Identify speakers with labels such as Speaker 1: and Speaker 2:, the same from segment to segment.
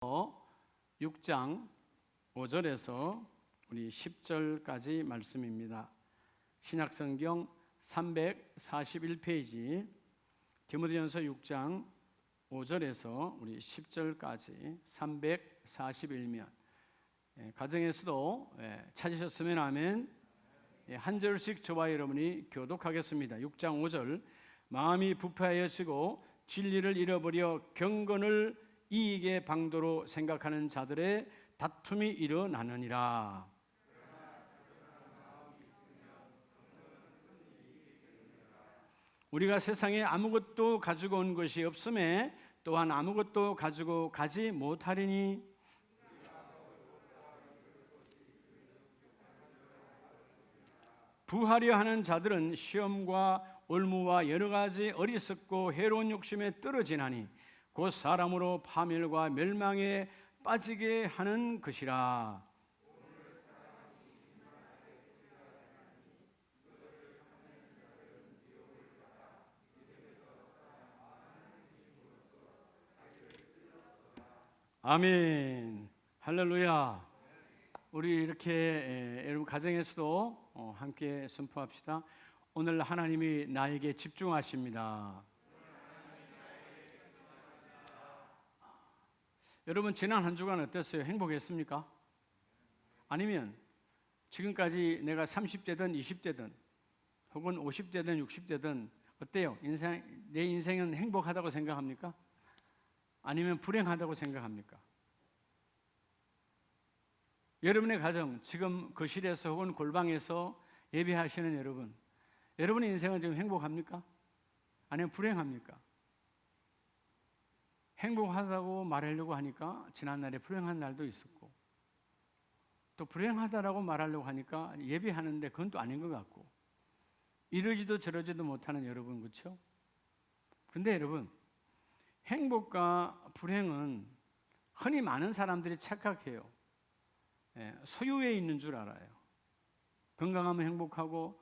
Speaker 1: 6장 5절에서 우리 10절까지 말씀입니다. 신약성경 341페이지 디모데전서 6장 5절에서 우리 10절까지 341면 가정에서도 찾으셨으면 아멘. 한 절씩 저와 여러분이 교독하겠습니다. 6장 5절 마음이 부패하여지고 진리를 잃어버려 경건을 이익의 방도로 생각하는 자들의 다툼이 일어나느니라. 우리가 세상에 아무것도 가지고 온 것이 없음에 또한 아무것도 가지고 가지 못하리니 부하려 하는 자들은 시험과 올무와 여러 가지 어리석고 해로운 욕심에 떨어지나니 곧 사람으로 파멸과 멸망에 빠지게 하는 것이라. 아멘. 할렐루야. 우리 이렇게 여러분 가정에서도 함께 선포합시다. 오늘 하나님이 나에게 집중하십니다. 여러분 지난 한 주간 어땠어요? 행복했습니까? 아니면 지금까지 내가 30대든 20대든 혹은 50대든 60대든 어때요? 내 인생은 행복하다고 생각합니까? 아니면 불행하다고 생각합니까? 여러분의 가정, 지금 거실에서 혹은 골방에서 예배하시는 여러분의 인생은 지금 행복합니까? 아니면 불행합니까? 행복하다고 말하려고 하니까 지난날에 불행한 날도 있었고, 또 불행하다라고 말하려고 하니까 예배하는데 그건 또 아닌 것 같고, 이러지도 저러지도 못하는 여러분, 그렇죠? 근데 여러분, 행복과 불행은 흔히 많은 사람들이 착각해요. 소유에 있는 줄 알아요. 건강하면 행복하고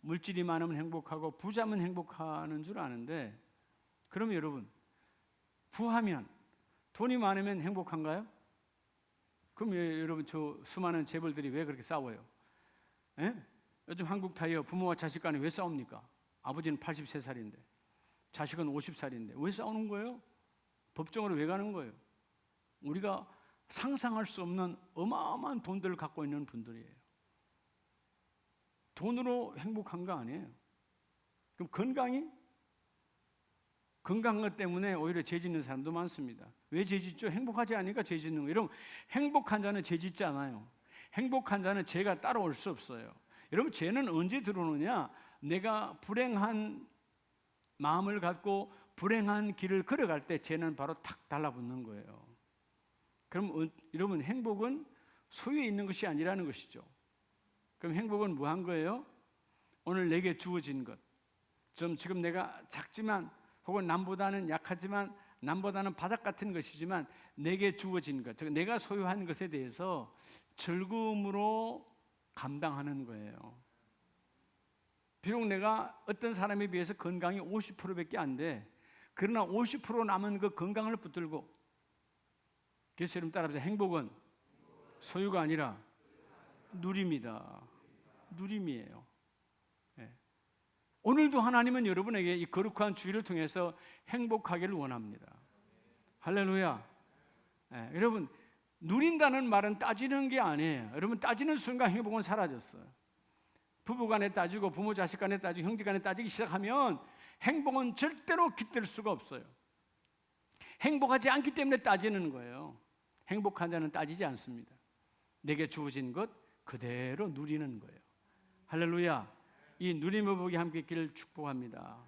Speaker 1: 물질이 많으면 행복하고 부자면 행복하는 줄 아는데, 그럼 여러분, 부하면 돈이 많으면 행복한가요? 그럼 여러분 저 수많은 재벌들이 왜 그렇게 싸워요? 요즘 한국 타이어 부모와 자식 간에 왜 싸웁니까? 아버지는 83살인데 자식은 50살인데 왜 싸우는 거예요? 법정으로 왜 가는 거예요? 우리가 상상할 수 없는 어마어마한 돈들을 갖고 있는 분들이에요. 돈으로 행복한 거 아니에요. 그럼 건강한 것 때문에 오히려 죄 짓는 사람도 많습니다. 왜 죄 짓죠? 행복하지 않으니까 죄 짓는 거예요. 여러분, 행복한 자는 죄 짓지 않아요. 행복한 자는 죄가 따라올 수 없어요. 여러분, 죄는 언제 들어오느냐? 내가 불행한 마음을 갖고 불행한 길을 걸어갈 때 죄는 바로 탁 달라붙는 거예요. 그럼 여러분, 행복은 소유에 있는 것이 아니라는 것이죠. 그럼 행복은 뭐한 거예요? 오늘 내게 주어진 것. 지금 내가 작지만 혹은 남보다는 약하지만 남보다는 바닥 같은 것이지만 내게 주어진 것, 즉 내가 소유한 것에 대해서 즐거움으로 감당하는 거예요. 비록 내가 어떤 사람에 비해서 건강이 50%밖에 안 돼. 그러나 50% 남은 그 건강을 붙들고, 그래서 여러분 따라하세요. 행복은 소유가 아니라 누림이다. 누림이에요. 오늘도 하나님은 여러분에게 이 거룩한 주일을 통해서 행복하기를 원합니다. 할렐루야. 여러분, 누린다는 말은 따지는 게 아니에요. 여러분, 따지는 순간 행복은 사라졌어요. 부부간에 따지고 부모 자식간에 따지고 형제간에 따지기 시작하면 행복은 절대로 깃들 수가 없어요. 행복하지 않기 때문에 따지는 거예요. 행복한 자는 따지지 않습니다. 내게 주어진 것 그대로 누리는 거예요. 할렐루야. 이 누림의 복이 함께 있기를 축복합니다.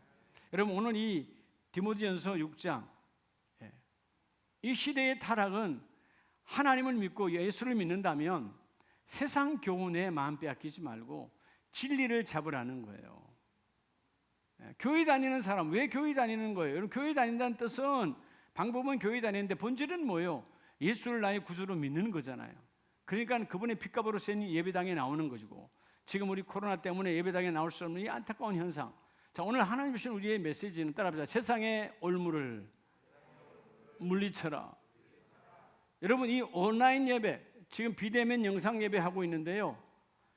Speaker 1: 여러분, 오늘 이 디모데전서 6장, 이 시대의 타락은 하나님을 믿고 예수를 믿는다면 세상 교훈에 마음 빼앗기지 말고 진리를 잡으라는 거예요. 교회 다니는 사람, 왜 교회 다니는 거예요? 여러분, 교회 다닌다는 뜻은 방법은 교회 다니는데 본질은 뭐예요? 예수를 나의 구주로 믿는 거잖아요. 그러니까 그분의 핏값으로 쓴 예배당에 나오는 것이고, 지금 우리 코로나 때문에 예배당에 나올 수 없는 이 안타까운 현상. 자, 오늘 하나님 주신 우리의 메시지는 따라합시다. 세상의 올무를 물리쳐라. 여러분 이 온라인 예배, 지금 비대면 영상 예배 하고 있는데요,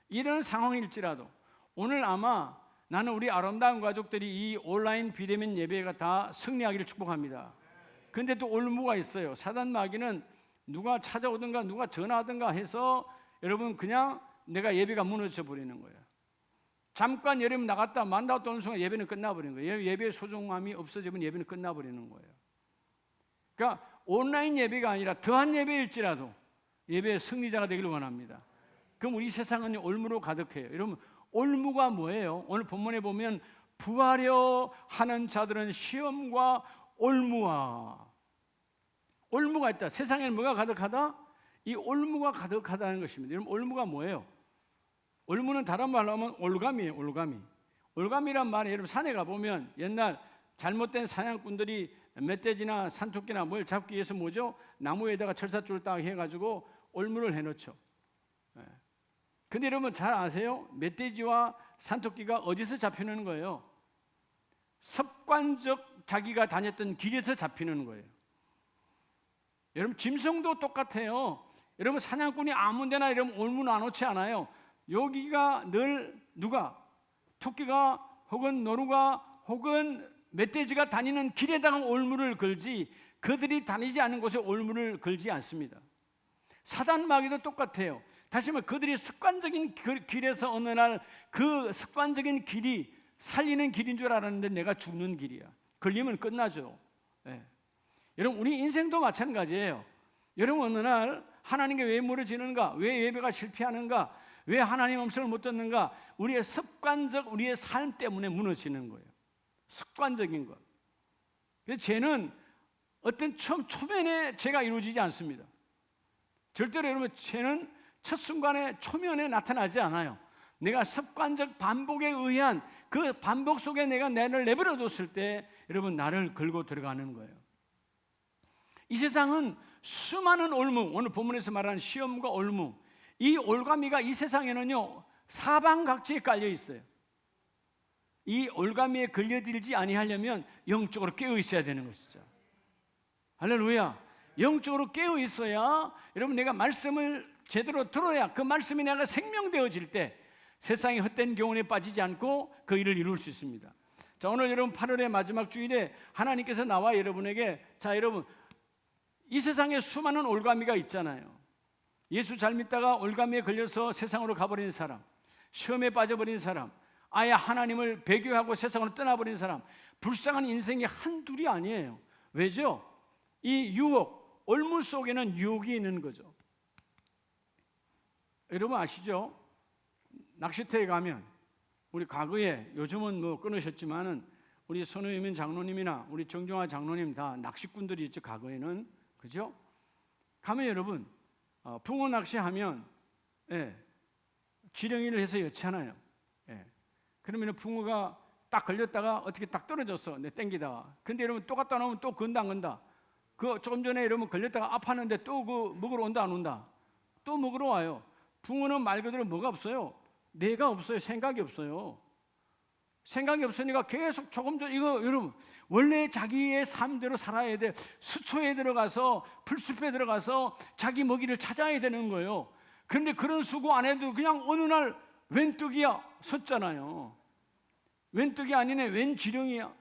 Speaker 1: 이런 상황일지라도 오늘 아마 나는 우리 아름다운 가족들이 이 온라인 비대면 예배가 다 승리하기를 축복합니다. 근데 또 올무가 있어요. 사단 마귀는 누가 찾아오든가 누가 전화하든가 해서 여러분 그냥 내가 예배가 무너져 버리는 거예요. 잠깐 여러분 나갔다 만나고 또 오는 순간 예배는 끝나버리는 거예요. 예배의 소중함이 없어지면 예배는 끝나버리는 거예요. 그러니까 온라인 예배가 아니라 더한 예배일지라도 예배의 승리자가 되기를 원합니다. 그럼 우리 세상은 올무로 가득해요. 여러분 올무가 뭐예요? 오늘 본문에 보면 부하려 하는 자들은 시험과 올무가 있다. 세상에는 뭐가 가득하다? 이 올무가 가득하다는 것입니다. 여러분 올무가 뭐예요? 올무는 다른 말로 하면 올가미예요. 올가미란 말이 여러분 산에 가보면 옛날 잘못된 사냥꾼들이 멧돼지나 산토끼나 뭘 잡기 위해서 뭐죠? 나무에다가 철사줄 딱 해가지고 올무를 해놓죠. 근데 여러분 잘 아세요? 멧돼지와 산토끼가 어디서 잡히는 거예요? 습관적 자기가 다녔던 길에서 잡히는 거예요. 여러분 짐승도 똑같아요. 여러분 사냥꾼이 아무 데나 이러면 올무는 안 놓지 않아요. 여기가 늘 누가? 토끼가 혹은 노루가 혹은 멧돼지가 다니는 길에다가 올무를 걸지 그들이 다니지 않는 곳에 올무를 걸지 않습니다. 사단 마귀도 똑같아요. 다시 말해 그들이 습관적인 길에서 어느 날 그 습관적인 길이 살리는 길인 줄 알았는데 내가 죽는 길이야. 걸리면 끝나죠. 여러분 우리 인생도 마찬가지예요. 여러분 어느 날 하나님께 왜 무너지는가? 왜 예배가 실패하는가? 왜 하나님 음성을 못 듣는가? 우리의 습관적 우리의 삶 때문에 무너지는 거예요. 습관적인 것. 그래서 죄는 어떤 초면에 죄가 이루어지지 않습니다. 절대로 여러분 죄는 첫 순간에 초면에 나타나지 않아요. 내가 습관적 반복에 의한 그 반복 속에 내가 나를 내버려 뒀을 때 여러분 나를 걸고 들어가는 거예요. 이 세상은 수많은 올무, 오늘 본문에서 말하는 시험과 올무, 이 올가미가 이 세상에는요 사방각지에 깔려 있어요. 이 올가미에 걸려들지 아니하려면 영적으로 깨어 있어야 되는 것이죠. 할렐루야. 영적으로 깨어 있어야 여러분 내가 말씀을 제대로 들어야 그 말씀이 내가 생명되어질 때 세상의 헛된 교훈에 빠지지 않고 그 일을 이룰 수 있습니다. 자, 오늘 여러분 8월의 마지막 주일에 하나님께서 나와 여러분에게 자 여러분 이 세상에 수많은 올가미가 있잖아요. 예수 잘 믿다가 올가미에 걸려서 세상으로 가버린 사람, 시험에 빠져버린 사람, 아예 하나님을 배교하고 세상으로 떠나버린 사람, 불쌍한 인생이 한둘이 아니에요. 왜죠? 이 유혹, 올무 속에는 유혹이 있는 거죠. 여러분 아시죠? 낚시터에 가면 우리 과거에 요즘은 뭐 끊으셨지만은 우리 손흥민 장로님이나 우리 정종화 장로님 다 낚시꾼들이 있죠. 과거에는 그죠? 가면 여러분 붕어 낚시하면 지렁이를 해서 여치잖아요. 그러면 붕어가 딱 걸렸다가 어떻게 딱 떨어졌어. 내 땡기다가. 근데 여러분 또 갖다 놓으면 또 건다 안 건다. 그 조금 전에 여러분 걸렸다가 아팠는데 또 그 먹으러 온다 안 온다. 또 먹으러 와요. 붕어는 말 그대로 뭐가 없어요? 뇌가 없어요. 생각이 없어요. 생각이 없으니까 계속 조금 전 이거 여러분 원래 자기의 삶대로 살아야 돼. 수초에 들어가서 풀숲에 들어가서 자기 먹이를 찾아야 되는 거예요. 그런데 그런 수고 안 해도 그냥 어느 날 웬뜨기야 섰잖아요. 웬뜨기 아니네 웬 지렁이야.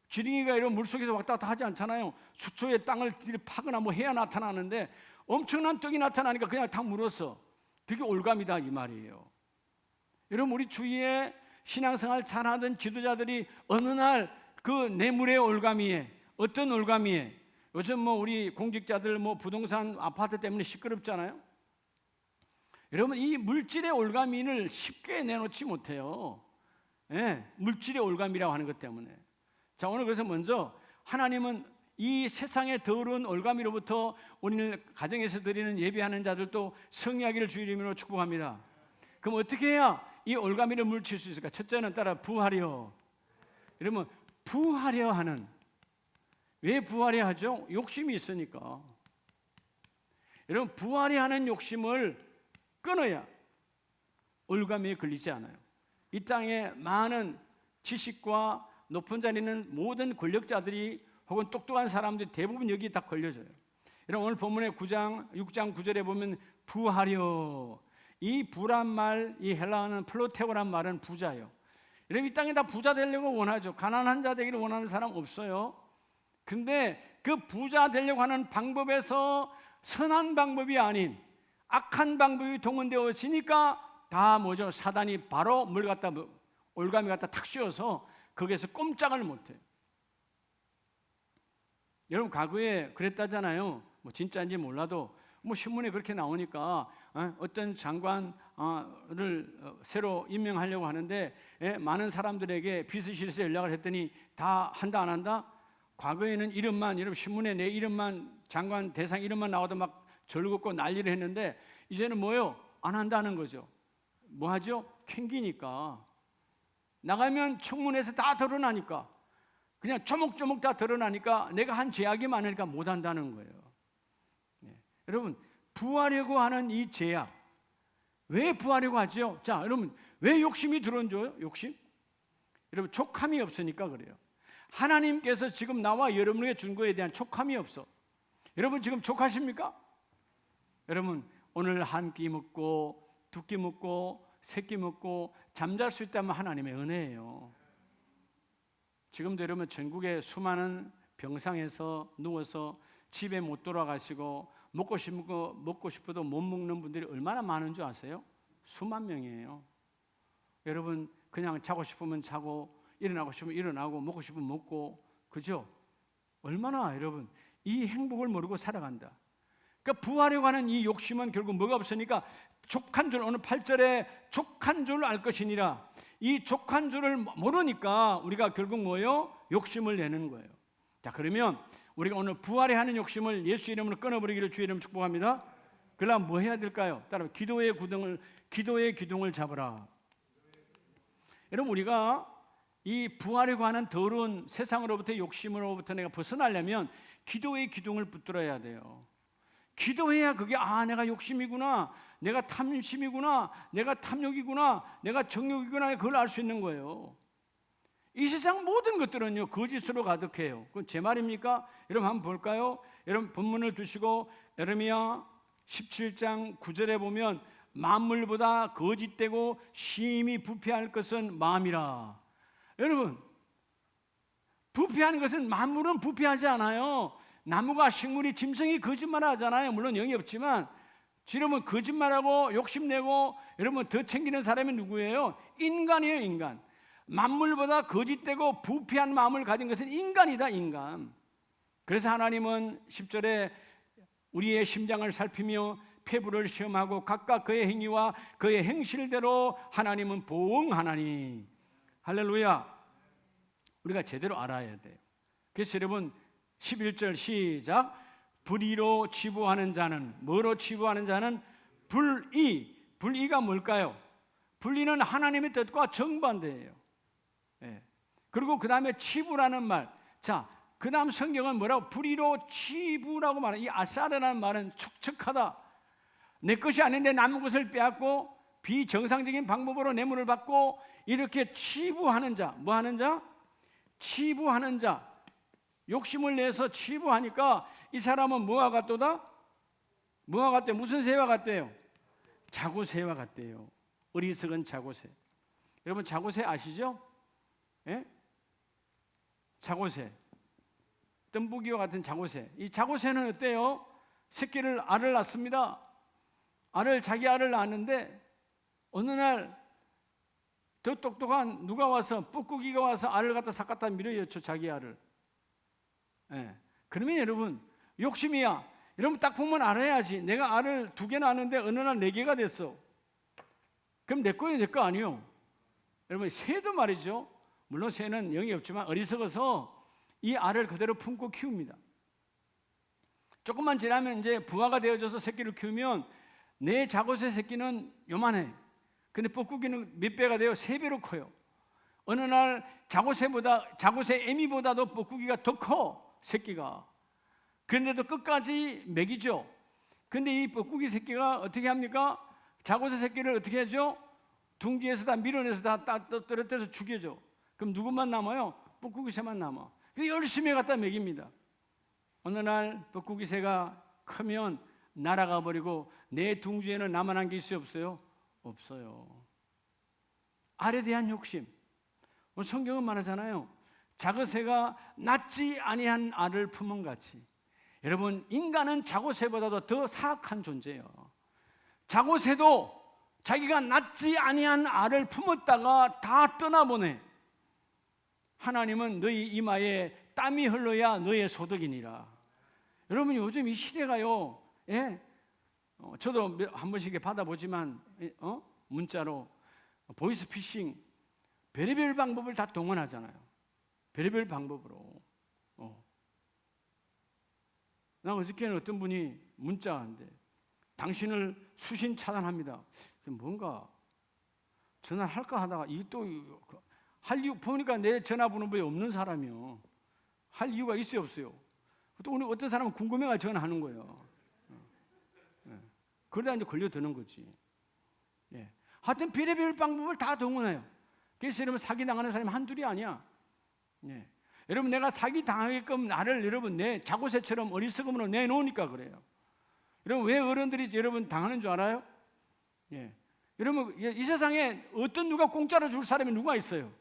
Speaker 1: 지렁이가 이런 물속에서 왔다 갔다 하지 않잖아요. 수초에 땅을 파거나 뭐 해야 나타나는데 엄청난 떡이 나타나니까 그냥 다 물었어. 그게 올감이다 이 말이에요. 여러분 우리 주위에 신앙생활 잘하던 지도자들이 어느 날 그 뇌물의 올가미에 어떤 올가미에 요즘 뭐 우리 공직자들 뭐 부동산 아파트 때문에 시끄럽잖아요. 여러분 이 물질의 올가미를 쉽게 내놓지 못해요. 물질의 올가미라고 하는 것 때문에. 자 오늘 그래서 먼저 하나님은 이 세상의 더러운 올가미로부터 오늘 가정에서 드리는 예배하는 자들도 승리하기를 주의 이름으로 축복합니다. 그럼 어떻게 해야 이 올가미를 물칠 수 있을까? 첫째는 따라 부하려. 여러분 부하려 하는, 왜 부하려 하죠? 욕심이 있으니까. 여러분 부하려 하는 욕심을 끊어야 올가미에 걸리지 않아요. 이 땅에 많은 지식과 높은 자리에 있는 모든 권력자들이 혹은 똑똑한 사람들이 대부분 여기에 다 걸려져요. 여러분 오늘 본문의 6장 9절에 보면 부하려, 이 부란 말, 이 헬라어는 플로테오란 말은 부자예요. 여러분 이 땅에 다 부자 되려고 원하죠. 가난한 자 되기를 원하는 사람 없어요. 근데 그 부자 되려고 하는 방법에서 선한 방법이 아닌 악한 방법이 동원되어지니까 다 뭐죠? 사단이 바로 물 갖다 올가미 갖다 탁 씌워서 거기에서 꼼짝을 못해요. 여러분 과거에 그랬다잖아요. 뭐 진짜인지 몰라도 뭐 신문에 그렇게 나오니까 어떤 장관을 새로 임명하려고 하는데 많은 사람들에게 비서실에서 연락을 했더니 다 한다 안 한다? 과거에는 이름만, 여러분 신문에 내 이름만, 장관 대상 이름만 나와도 막 절긋고 난리를 했는데 이제는 뭐요? 안 한다는 거죠. 뭐 하죠? 캥기니까. 나가면 청문회에서 다 드러나니까, 그냥 조목조목 다 드러나니까 내가 한 죄악이 많으니까 못 한다는 거예요. 여러분 부하려고 하는 이 죄악, 왜 부하려고 하죠? 자, 여러분 왜 욕심이 들어온죠? 욕심? 여러분 촉함이 없으니까 그래요. 하나님께서 지금 나와 여러분에게 준 거에 대한 촉함이 없어. 여러분 지금 촉하십니까? 여러분 오늘 한 끼 먹고 두 끼 먹고 세 끼 먹고 잠잘 수 있다면 하나님의 은혜예요. 지금도 여러분 전국에 수많은 병상에서 누워서 집에 못 돌아가시고 먹고 싶어도 못 먹는 분들이 얼마나 많은 줄 아세요? 수만 명이에요. 여러분 그냥 자고 싶으면 자고 일어나고 싶으면 일어나고 먹고 싶으면 먹고, 그죠? 얼마나 여러분 이 행복을 모르고 살아간다. 그러니까 부하려고 하는 이 욕심은 결국 뭐가 없으니까 족한 줄, 오늘 8절에 족한 줄 알 것이니라. 이 족한 줄을 모르니까 우리가 결국 뭐예요? 욕심을 내는 거예요. 자, 그러면 우리가 오늘 부하려 하는 욕심을 예수 이름으로 끊어버리기를 주의 이름으로 축복합니다. 그러면 뭐 해야 될까요? 따라 기도의 기둥을 잡으라. 여러분 우리가 이 부하려고 하는 더러운 세상으로부터 욕심으로부터 내가 벗어나려면 기도의 기둥을 붙들어야 돼요. 기도해야 그게 내가 욕심이구나, 내가 탐심이구나, 내가 탐욕이구나, 내가 정욕이구나, 그걸 알 수 있는 거예요. 이 세상 모든 것들은요 거짓으로 가득해요. 그건 제 말입니까? 여러분 한번 볼까요? 여러분 본문을 두시고 에레미야 17장 9절에 보면 만물보다 거짓되고 심히 부패할 것은 마음이라. 여러분 부패하는 것은, 만물은 부패하지 않아요. 나무가 식물이 짐승이 거짓말하잖아요. 물론 영이 없지만 여러분 거짓말하고 욕심내고 여러분 더 챙기는 사람이 누구예요? 인간이에요. 인간. 만물보다 거짓되고 부패한 마음을 가진 것은 인간이다. 인간. 그래서 하나님은 10절에 우리의 심장을 살피며 폐부를 시험하고 각각 그의 행위와 그의 행실대로 하나님은 보응하나니. 할렐루야. 우리가 제대로 알아야 돼요. 그래서 여러분 11절 시작. 불의로 치부하는 자는, 뭐로 치부하는 자는? 불의가 뭘까요? 불의는 하나님의 뜻과 정반대예요. 그리고 그 다음에 치부라는 말. 자, 그 다음 성경은 뭐라고? 불의로 치부라고 말해요. 이 아사르라는 말은 축척하다. 내 것이 아닌데 남의 것을 빼앗고 비정상적인 방법으로 뇌물을 받고 이렇게 치부하는 자. 뭐 하는 자? 치부하는 자. 욕심을 내서 치부하니까 이 사람은 뭐와 같도다? 뭐와 같대요? 무슨 새와 같대요? 자고새와 같대요. 어리석은 자고새. 여러분 자고새 아시죠? 예? 자고새, 뜸부기와 같은 자고새. 이 자고새는 어때요? 알을 낳습니다. 자기 알을 낳았는데 어느 날 더 똑똑한 누가 와서, 뻐꾸기가 와서 알을 갖다 싹 갖다 밀어여쳐, 자기 알을. 그러면 여러분 욕심이야. 여러분 딱 보면 알아야지. 내가 알을 2개 낳았는데 어느 날 4개가 됐어. 그럼 내 거예요, 내 거 아니요? 여러분 새도 말이죠. 물론 새는 영이 없지만 어리석어서 이 알을 그대로 품고 키웁니다. 조금만 지나면 이제 부화가 되어져서 새끼를 키우면 내 자고새 새끼는 요만해. 근데 뻐꾸기는 몇 배가 돼요? 3배로 커요. 어느 날 자고새 애미보다도 뻐꾸기가 더 커, 새끼가. 그런데도 끝까지 먹이죠. 근데 이 뻐꾸기 새끼가 어떻게 합니까? 자고새 새끼를 어떻게 하죠? 둥지에서 다 밀어내서 다 떨어뜨려서 죽여줘. 그럼 누구만 남아요? 뻐꾸기 새만 남아. 그래서 열심히 갖다 먹입니다. 어느 날 뻐꾸기 새가 크면 날아가 버리고 내 둥지에는 남아난 게 있어요, 없어요? 없어요. 알에 대한 욕심. 오늘 성경은 말하잖아요. 작은 낳지 아니한 알을 품은 같이. 여러분, 인간은 작은 더 사악한 존재예요. 작은 자기가 낳지 아니한 알을 품었다가 다 떠나보내. 하나님은 너희 이마에 땀이 흘러야 너의 소득이니라. 여러분, 요즘 이 시대가요, 저도 한 번씩 받아보지만, 문자로 보이스피싱, 별의별 방법을 다 동원하잖아요. 별의별 방법으로. 나 어저께는 어떤 분이 문자한데, 당신을 수신 차단합니다. 뭔가 전화를 할까 하다가 이게 또 할 이유 보니까 내 전화번호에 없는 사람이요. 할 이유가 있어요, 없어요? 또 오늘 어떤 사람은 궁금해가 전화하는 거예요. 그러다 이제 걸려드는 거지. 하여튼 별의별 방법을 다 동원해요. 그래서 여러분, 사기 당하는 사람이 한둘이 아니야. 여러분, 내가 사기 당하게끔 나를 여러분 내 자고새처럼 어리석음으로 내놓으니까 그래요. 여러분, 왜 어른들이 여러분 당하는 줄 알아요? 여러분, 이 세상에 어떤 누가 공짜로 줄 사람이 누가 있어요?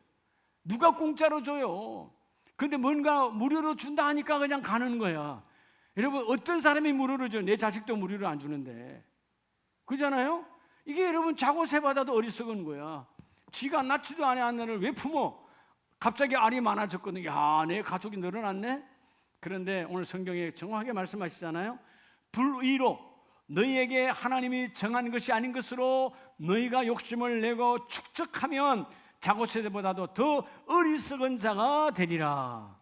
Speaker 1: 누가 공짜로 줘요? 근데 뭔가 무료로 준다 하니까 그냥 가는 거야. 여러분, 어떤 사람이 무료로 줘? 내 자식도 무료로 안 주는데. 그잖아요? 이게 여러분, 자고새 받아도 어리석은 거야. 지가 낳지도 않은 애를 왜 품어? 갑자기 알이 많아졌거든. 야, 내 가족이 늘어났네? 그런데 오늘 성경에 정확하게 말씀하시잖아요. 불의로 너희에게 하나님이 정한 것이 아닌 것으로 너희가 욕심을 내고 축적하면 자고새보다도 더 어리석은 자가 되리라.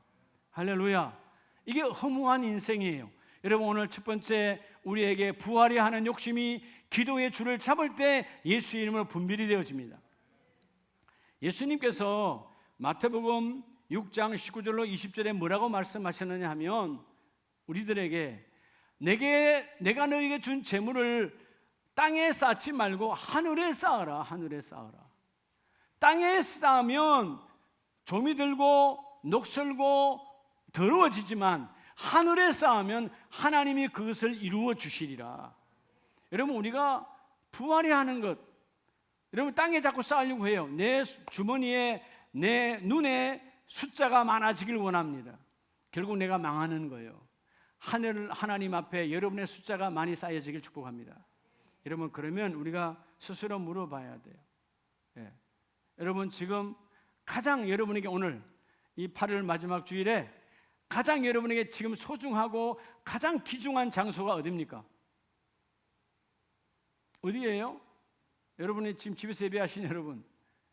Speaker 1: 할렐루야. 이게 허무한 인생이에요. 여러분, 오늘 첫 번째 우리에게 부활해야 하는 욕심이 기도의 줄을 잡을 때 예수의 이름으로 분별이 되어집니다. 예수님께서 마태복음 6장 19절로 20절에 뭐라고 말씀하셨느냐 하면, 우리들에게 내가 너에게 준 재물을 땅에 쌓지 말고 하늘에 쌓아라. 하늘에 쌓아라. 땅에 쌓으면 좀이 들고 녹슬고 더러워지지만 하늘에 쌓으면 하나님이 그것을 이루어 주시리라. 여러분, 우리가 부활해야 하는 것, 여러분, 땅에 자꾸 쌓으려고 해요. 내 주머니에, 내 눈에 숫자가 많아지길 원합니다. 결국 내가 망하는 거예요. 하나님 앞에 여러분의 숫자가 많이 쌓여지길 축복합니다. 여러분, 그러면 우리가 스스로 물어봐야 돼요. 여러분, 지금 가장 여러분에게 오늘 이 8월 마지막 주일에 가장 여러분에게 지금 소중하고 가장 귀중한 장소가 어디입니까? 어디예요? 여러분이 지금 집에서 예배하신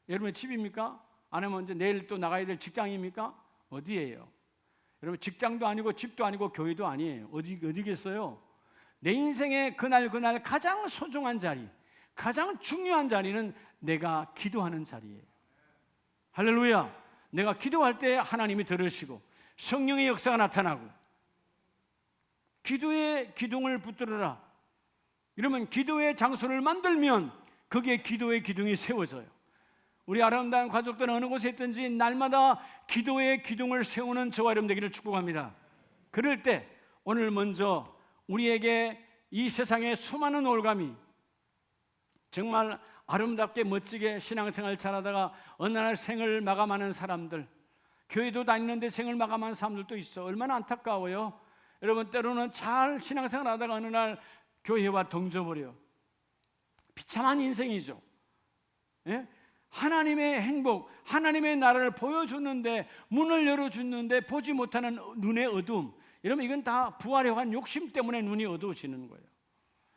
Speaker 1: 여러분의 집입니까? 아니면 이제 내일 또 나가야 될 직장입니까? 어디예요? 여러분, 직장도 아니고 집도 아니고 교회도 아니에요. 어디겠어요? 내 인생의 그날 가장 소중한 자리, 가장 중요한 자리는 내가 기도하는 자리예요. 할렐루야. 내가 기도할 때 하나님이 들으시고 성령의 역사가 나타나고, 기도의 기둥을 붙들어라. 이러면 기도의 장소를 만들면 거기에 기도의 기둥이 세워져요. 우리 아름다운 가족들은 어느 곳에 있든지 날마다 기도의 기둥을 세우는 저와 여러분 되기를 축복합니다. 그럴 때 오늘 먼저 우리에게 이 세상의 수많은 올감이 정말 아름답게 멋지게 신앙생활 잘하다가 어느 날 생을 마감하는 사람들, 교회도 다니는데 생을 마감하는 사람들도 있어. 얼마나 안타까워요. 여러분, 때로는 잘 신앙생활 하다가 어느 날 교회와 동져버려. 비참한 인생이죠. 하나님의 행복, 하나님의 나라를 보여주는데, 문을 열어주는데 보지 못하는 눈의 어두움, 여러분, 이건 다 부활에 관한 욕심 때문에 눈이 어두워지는 거예요.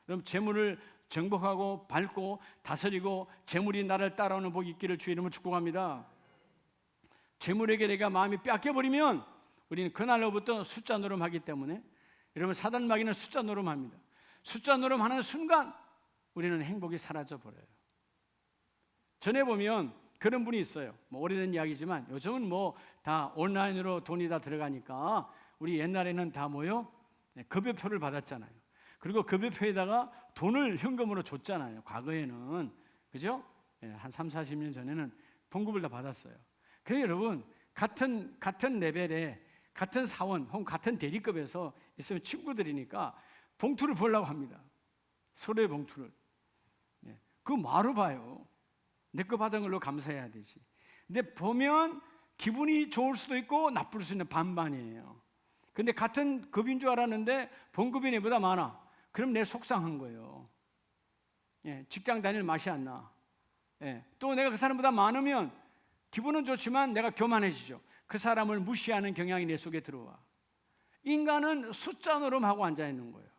Speaker 1: 여러분, 재물을 정복하고 밟고 다스리고 재물이 나를 따라오는 복이 있기를 주의 이름으로 축복합니다. 재물에게 내가 마음이 뺏겨버리면 우리는 그날로부터 숫자 노름하기 때문에, 여러분, 사단 마귀는 숫자 노름합니다. 숫자 노름하는 순간 우리는 행복이 사라져버려요. 전에 보면 그런 분이 있어요. 오래된 이야기지만 요즘은 다 온라인으로 돈이 다 들어가니까, 우리 옛날에는 다 급여표를 받았잖아요. 그리고 급여표에다가 돈을 현금으로 줬잖아요. 과거에는. 그죠? 한 3, 40년 전에는 봉급을 다 받았어요. 그래서 여러분, 같은 레벨에 같은 사원 혹은 같은 대리급에서 있으면 친구들이니까 봉투를 보려고 합니다. 서로의 봉투를. 그거 뭐하러 봐요? 내 거 받은 걸로 감사해야 되지. 근데 보면 기분이 좋을 수도 있고 나쁠 수 있는 반반이에요. 근데 같은 급인 줄 알았는데 봉급이 내보다 많아. 그럼 내 속상한 거예요. 직장 다닐 맛이 안 나. 또 내가 그 사람보다 많으면 기분은 좋지만 내가 교만해지죠. 그 사람을 무시하는 경향이 내 속에 들어와. 인간은 숫자 노름하고 앉아있는 거예요.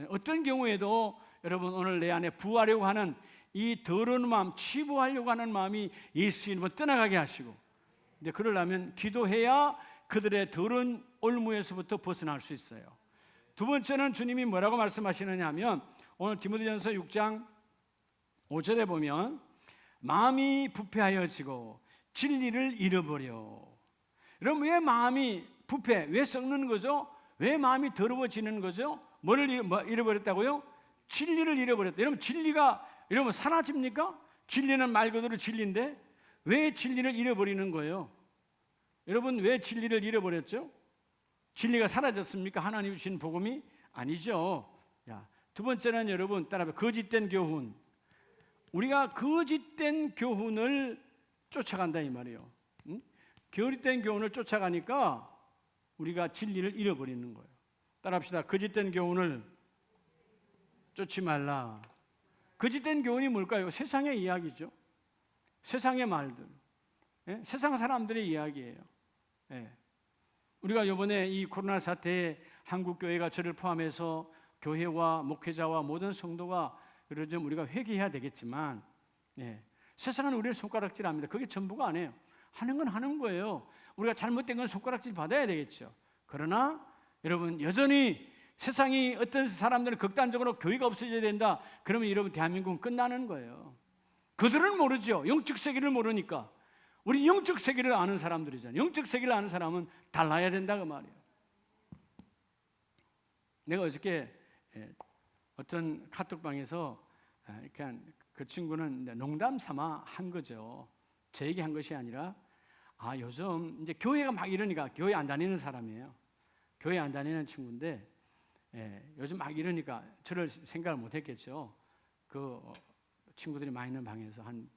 Speaker 1: 어떤 경우에도 여러분 오늘 내 안에 부하려고 하는 이 더러운 마음, 치부하려고 하는 마음이 예수 이름으로 떠나가게 하시고, 근데 그러려면 기도해야 그들의 더러운 올무에서부터 벗어날 수 있어요. 두 번째는 주님이 뭐라고 말씀하시느냐 하면 오늘 디모데전서 6장 5절에 보면 마음이 부패하여지고 진리를 잃어버려. 여러분 왜 마음이 부패, 왜 썩는 거죠? 왜 마음이 더러워지는 거죠? 뭐를 잃어버렸다고요? 진리를 잃어버렸다. 여러분 진리가 여러분 사라집니까? 진리는 말 그대로 진리인데 왜 진리를 잃어버리는 거예요? 여러분 왜 진리를 잃어버렸죠? 진리가 사라졌습니까? 하나님이 주신 복음이 아니죠. 두 번째는 여러분 따라해 거짓된 교훈. 우리가 거짓된 교훈을 쫓아간다 이 말이에요. 거짓된 교훈을 쫓아가니까 우리가 진리를 잃어버리는 거예요. 따라합시다. 거짓된 교훈을 쫓지 말라. 거짓된 교훈이 뭘까요? 세상의 이야기죠. 세상의 말들, 세상 사람들의 이야기예요. 우리가 이번에 이 코로나 사태에 한국교회가 저를 포함해서 교회와 목회자와 모든 성도가 좀 우리가 회개해야 되겠지만, 세상은 우리를 손가락질합니다. 그게 전부가 아니에요. 하는 건 하는 거예요. 우리가 잘못된 건 손가락질 받아야 되겠죠. 그러나 여러분 여전히 세상이 어떤 사람들은 극단적으로 교회가 없어져야 된다. 그러면 여러분 대한민국은 끝나는 거예요. 그들은 모르죠. 영적 세계를 모르니까. 우리 영적 세계를 아는 사람들이잖아요. 영적 세계를 아는 사람은 달라야 된다 그 말이에요. 내가 어저께 어떤 카톡방에서 이렇게 그 친구는 농담 삼아 한 거죠. 제 얘기 한 것이 아니라 요즘 이제 교회가 막 이러니까 교회 안 다니는 사람이에요. 교회 안 다니는 친구인데 요즘 막 이러니까 저를 생각을 못 했겠죠. 그 친구들이 많이 있는 방에서 한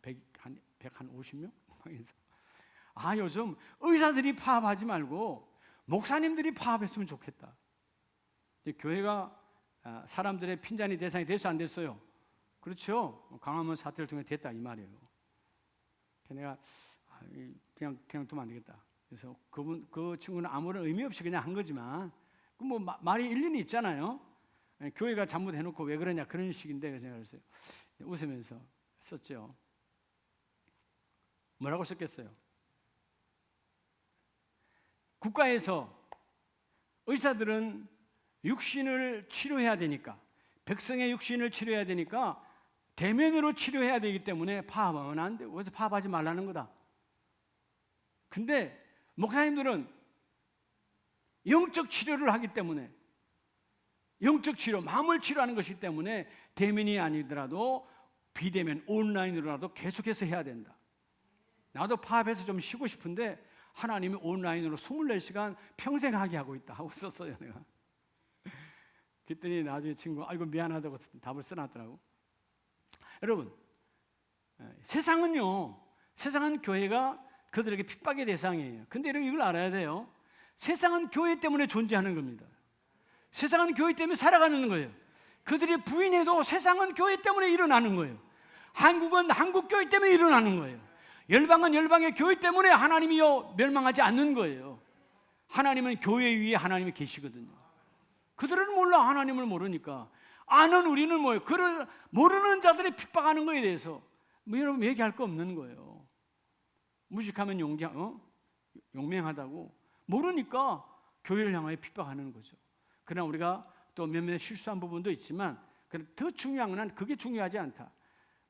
Speaker 1: 150명 방에서 요즘 의사들이 파업하지 말고 목사님들이 파업했으면 좋겠다. 교회가 사람들의 핀잔이 대상이 됐어 안 됐어요? 그렇죠. 광화문 사태를 통해 됐다 이 말이에요. 내가 그냥 두면 안 되겠다. 그래서 그 친구는 아무런 의미 없이 그냥 한 거지만 뭐 말이 일리는 있잖아요. 교회가 잘못해놓고 왜 그러냐 그런 식인데 그래서 웃으면서 썼죠. 뭐라고 썼겠어요? 국가에서 의사들은 육신을 치료해야 되니까, 백성의 육신을 치료해야 되니까 대면으로 치료해야 되기 때문에 파업하면 안 되고 그래서 파업하지 말라는 거다. 근데 목사님들은 영적 치료를 하기 때문에, 영적 치료, 마음을 치료하는 것이기 때문에 대면이 아니더라도 비대면 온라인으로라도 계속해서 해야 된다. 나도 파업해서 좀 쉬고 싶은데 하나님이 온라인으로 24시간 평생 하게 하고 있다 하고 썼어요 내가. 그랬더니 나중에 친구가 이거 미안하다고 답을 써놨더라고. 여러분 세상은 교회가 그들에게 핍박의 대상이에요. 근데 여러분 이걸 알아야 돼요. 세상은 교회 때문에 존재하는 겁니다. 세상은 교회 때문에 살아가는 거예요. 그들이 부인해도 세상은 교회 때문에 일어나는 거예요. 한국은 한국 교회 때문에 일어나는 거예요. 열방은 열방의 교회 때문에 하나님이 멸망하지 않는 거예요. 하나님은 교회 위에 하나님이 계시거든요. 그들은 몰라. 하나님을 모르니까. 아는 우리는 뭐예요? 그를 모르는 자들이 핍박하는 거에 대해서 여러분 얘기할 거 없는 거예요. 무식하면 용맹하다고 모르니까 교회를 향하여 핍박하는 거죠. 그러나 우리가 또 몇몇 실수한 부분도 있지만 더 중요한 건 그게 중요하지 않다.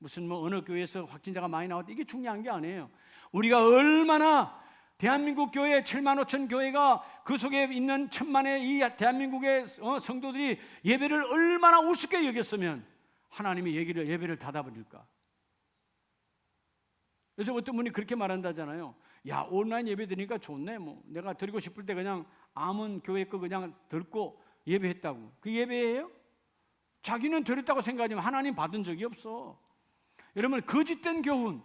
Speaker 1: 무슨 어느 교회에서 확진자가 많이 나왔다 이게 중요한 게 아니에요. 우리가 얼마나 대한민국 교회 7만 5천 교회가 그 속에 있는 천만의 이 대한민국의 성도들이 예배를 얼마나 우습게 여겼으면 하나님이 예배를 닫아버릴까. 요즘 어떤 분이 그렇게 말한다잖아요. 야 온라인 예배 드니까 좋네. 뭐 내가 드리고 싶을 때 그냥 아문 교회 거 그냥 듣고 예배했다고. 그 예배예요? 자기는 드렸다고 생각하지만 하나님 받은 적이 없어. 여러분, 거짓된 교훈,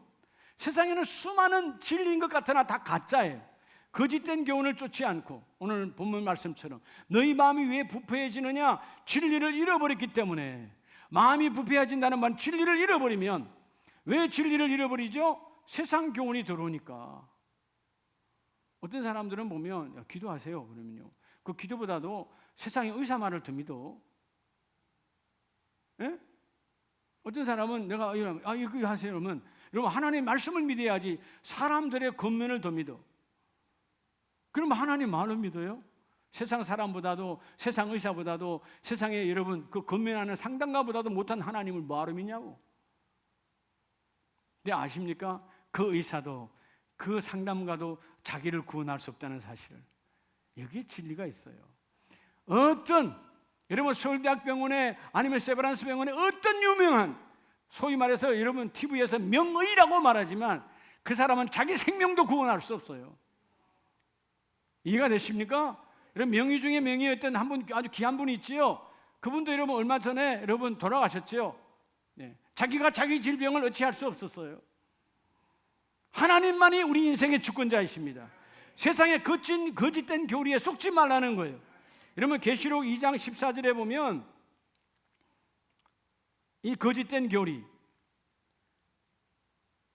Speaker 1: 세상에는 수많은 진리인 것 같으나 다 가짜예요. 거짓된 교훈을 쫓지 않고, 오늘 본문 말씀처럼 너희 마음이 왜 부패해지느냐? 진리를 잃어버렸기 때문에. 마음이 부패해진다는 말은 진리를 잃어버리면, 왜 진리를 잃어버리죠? 세상 교훈이 들어오니까. 어떤 사람들은 보면, 야, 기도하세요 그러면요, 그 기도보다도 세상의 의사 말을 더 믿어. 예? 어떤 사람은 내가 이거 하세요 그러면, 여러분, 하나님의 말씀을 믿어야지 사람들의 겉면을 더 믿어. 그러면 하나님 말을 믿어요? 세상 사람보다도, 세상 의사보다도, 세상에 여러분 그 겉면하는 상담가보다도 못한 하나님을 뭐하러 믿냐고. 근데 아십니까? 그 의사도, 그 상담가도 자기를 구원할 수 없다는 사실을. 여기에 진리가 있어요. 어떤, 여러분 서울대학병원에 아니면 세브란스 병원에 어떤 유명한, 소위 말해서 여러분 TV에서 명의라고 말하지만 그 사람은 자기 생명도 구원할 수 없어요. 이해가 되십니까? 여러분, 명의 중에 명의였던 한 분, 아주 귀한 분이 있지요. 그분도 여러분 얼마 전에 여러분 돌아가셨죠. 네. 자기가 자기 질병을 어찌할 수 없었어요. 하나님만이 우리 인생의 주권자이십니다. 세상의 거짓된 교리에 속지 말라는 거예요. 여러분, 계시록 2장 14절에 보면 이 거짓된 교리,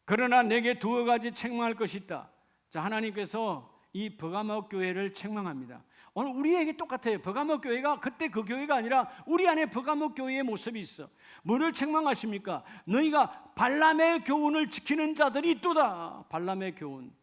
Speaker 1: 그러나 내게 두어 가지 책망할 것이 있다. 자, 하나님께서 이 버가모 교회를 책망합니다. 오늘 우리에게 똑같아요. 버가모 교회가 그때 그 교회가 아니라 우리 안에 버가모 교회의 모습이 있어. 뭐를 책망하십니까? 너희가 발람의 교훈을 지키는 자들이 있도다. 발람의 교훈.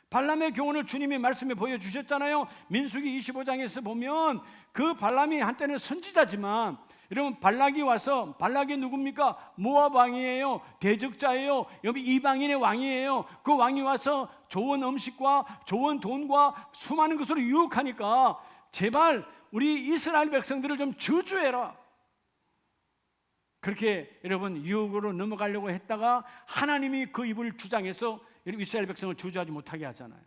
Speaker 1: 발람의 교훈을 주님이 말씀에 보여주셨잖아요. 민수기 25장에서 보면 그 발람이 한때는 선지자지만, 여러분, 발락이 와서, 발락이 누굽니까? 모압 왕이에요. 대적자예요. 여기 이방인의 왕이에요. 그 왕이 와서 좋은 음식과 좋은 돈과 수많은 것으로 유혹하니까 제발 우리 이스라엘 백성들을 좀 저주해라. 그렇게 여러분 유혹으로 넘어가려고 했다가 하나님이 그 입을 주장해서 이스라엘 백성을 저주하지 못하게 하잖아요.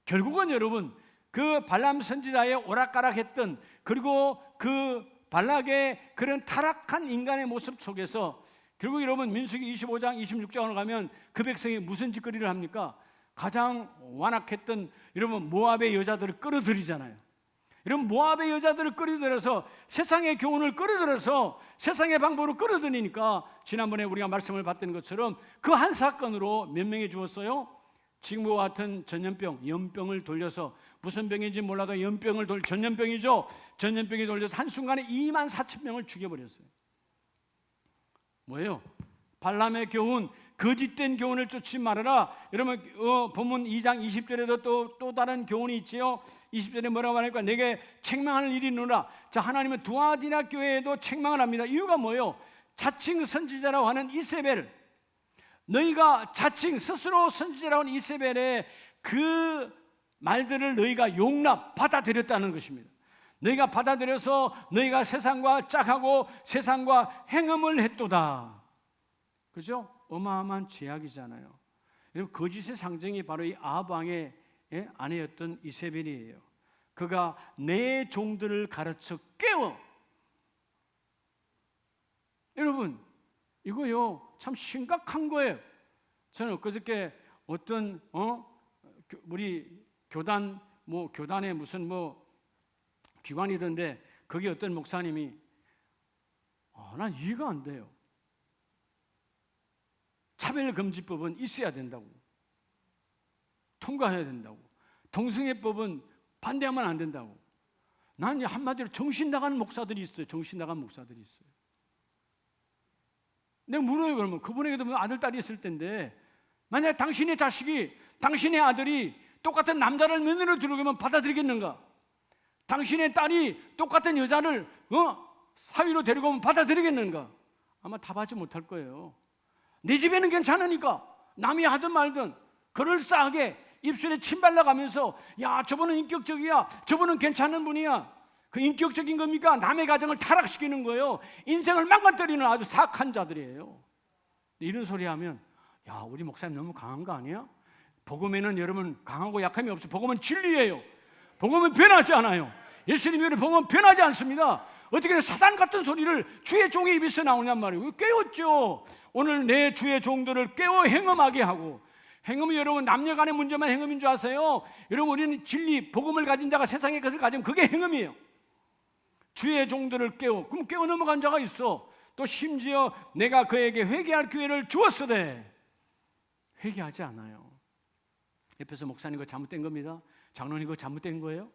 Speaker 1: 결국은 여러분 그 발람 선지자의 오락가락했던, 그리고 그 발락의 그런 타락한 인간의 모습 속에서 결국 여러분 민수기 25장 26장으로 가면 그 백성이 무슨 짓거리를 합니까? 가장 완악했던 여러분 모압의 여자들을 끌어들이잖아요. 여러분, 모압의 여자들을 끌어들여서 세상의 교훈을 끌어들여서 세상의 방법으로 끌어들이니까 지난번에 우리가 말씀을 받던 것처럼 그 한 사건으로 몇 명이 죽었어요? 지금과 같은 전염병, 연병을 돌려서, 무슨 병인지 몰라도 전염병이죠. 전염병이 돌려서 한순간에 2만 4천 명을 죽여버렸어요. 뭐예요? 발람의 교훈, 거짓된 교훈을 쫓지 말아라. 여러분, 본문 2장 20절에도 또 다른 교훈이 있지요. 20절에 뭐라고 하니까 내게 책망할 일이 있노라. 자, 하나님은 두아디나 교회에도 책망을 합니다. 이유가 뭐예요? 자칭 선지자라고 하는 이세벨, 너희가 자칭 스스로 선지자라고 하는 이세벨의 그 말들을 너희가 받아들였다는 것입니다. 너희가 받아들여서 너희가 세상과 짝하고 세상과 행음을 했도다. 그죠? 어마어마한 죄악이잖아요. 거짓의 상징이 바로 이 아합 왕의 아내였던 이세벨이에요. 그가 내 종들을 가르쳐 깨워. 여러분, 이거요 참 심각한 거예요. 저는 엊그저께 어떤 우리 교단의 무슨 기관이던데 거기 어떤 목사님이 난 이해가 안 돼요. 차별금지법은 있어야 된다고, 통과해야 된다고, 동성애법은 반대하면 안 된다고. 난 한마디로 정신 나간 목사들이 있어요. 정신 나간 목사들이 있어요. 내가 물어요. 그러면 그분에게도 아들, 딸이 있을 텐데, 만약에 당신의 자식이, 당신의 아들이 똑같은 남자를 며느리로 들어오면 받아들이겠는가? 당신의 딸이 똑같은 여자를 사위로 데리고 오면 받아들이겠는가? 아마 답하지 못할 거예요. 내 집에는 괜찮으니까 남이 하든 말든 그럴싸하게 입술에 침 발라가면서 야, 저분은 인격적이야, 저분은 괜찮은 분이야. 그 인격적인 겁니까? 남의 가정을 타락시키는 거예요. 인생을 망가뜨리는 아주 사악한 자들이에요. 이런 소리 하면 야, 우리 목사님 너무 강한 거 아니야? 복음에는 여러분 강하고 약함이 없어. 복음은 진리예요. 복음은 변하지 않아요. 예수님의 복음은 변하지 않습니다. 어떻게 사단 같은 소리를 주의 종의 입에서 나오냔 말이에요. 깨웠죠. 오늘 내 주의 종들을 깨워 행음하게 하고, 행음이 여러분 남녀 간의 문제만 행음인 줄 아세요? 여러분, 우리는 진리, 복음을 가진 자가 세상의 것을 가지면 그게 행음이에요. 주의 종들을 깨워. 그럼 깨워 넘어간 자가 있어. 또 심지어 내가 그에게 회개할 기회를 주었으되 회개하지 않아요. 옆에서 목사님 그거 잘못된 겁니다. 장로님 그거 잘못된 거예요?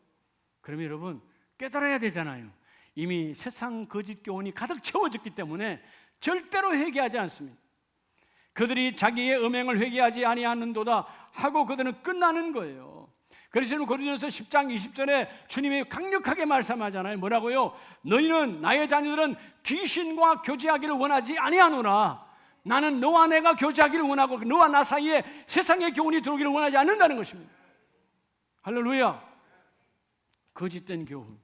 Speaker 1: 그러면 여러분 깨달아야 되잖아요. 이미 세상 거짓 교훈이 가득 채워졌기 때문에 절대로 회개하지 않습니다. 그들이 자기의 음행을 회개하지 아니하는도다 하고 그들은 끝나는 거예요. 그래서 고린도전서 10장 20절에 주님이 강력하게 말씀하잖아요. 뭐라고요? 너희는, 나의 자녀들은 귀신과 교제하기를 원하지 아니하노라. 나는 너와 내가 교제하기를 원하고 너와 나 사이에 세상의 교훈이 들어오기를 원하지 않는다는 것입니다. 할렐루야. 거짓된 교훈.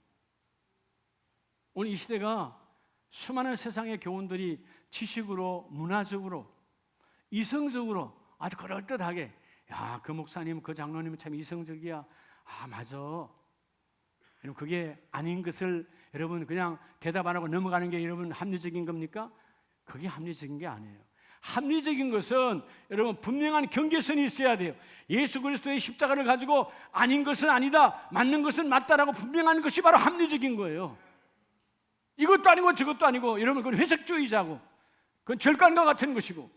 Speaker 1: 오늘 이 시대가 수많은 세상의 교훈들이 지식으로, 문화적으로, 이성적으로 아주 그럴듯하게, 야, 그 목사님, 그 장로님은 참 이성적이야. 아, 맞아. 여러분, 그게 아닌 것을 여러분 그냥 대답 안 하고 넘어가는 게 여러분 합리적인 겁니까? 그게 합리적인 게 아니에요. 합리적인 것은 여러분 분명한 경계선이 있어야 돼요. 예수 그리스도의 십자가를 가지고 아닌 것은 아니다, 맞는 것은 맞다라고 분명한 것이 바로 합리적인 거예요. 이것도 아니고 저것도 아니고, 여러분 그건 회색주의자고 그건 절간과 같은 것이고,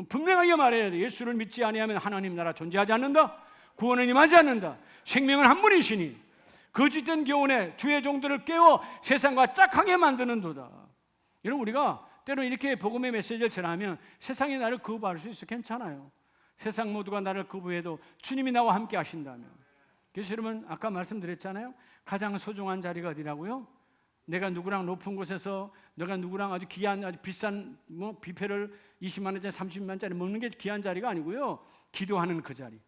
Speaker 1: 분명하게 말해야 돼요. 예수를 믿지 아니하면 하나님 나라 존재하지 않는다. 구원은 임하지 않는다. 생명은 한 분이시니 거짓된 교훈에 주의 종들을 깨워 세상과 짝하게 만드는도다. 여러분, 우리가 때로 이렇게 복음의 메시지를 전하면 세상이 나를 거부할 수 있어. 괜찮아요. 세상 모두가 나를 거부해도 주님이 나와 함께 하신다면. 그래서 여러분 아까 말씀드렸잖아요. 가장 소중한 자리가 어디라고요? 내가 누구랑 높은 곳에서, 내가 누구랑 아주 귀한, 아주 비싼 뷔페를 20만 원짜리 30만 원짜리 먹는 게 귀한 자리가 아니고요, 기도하는 그 자리.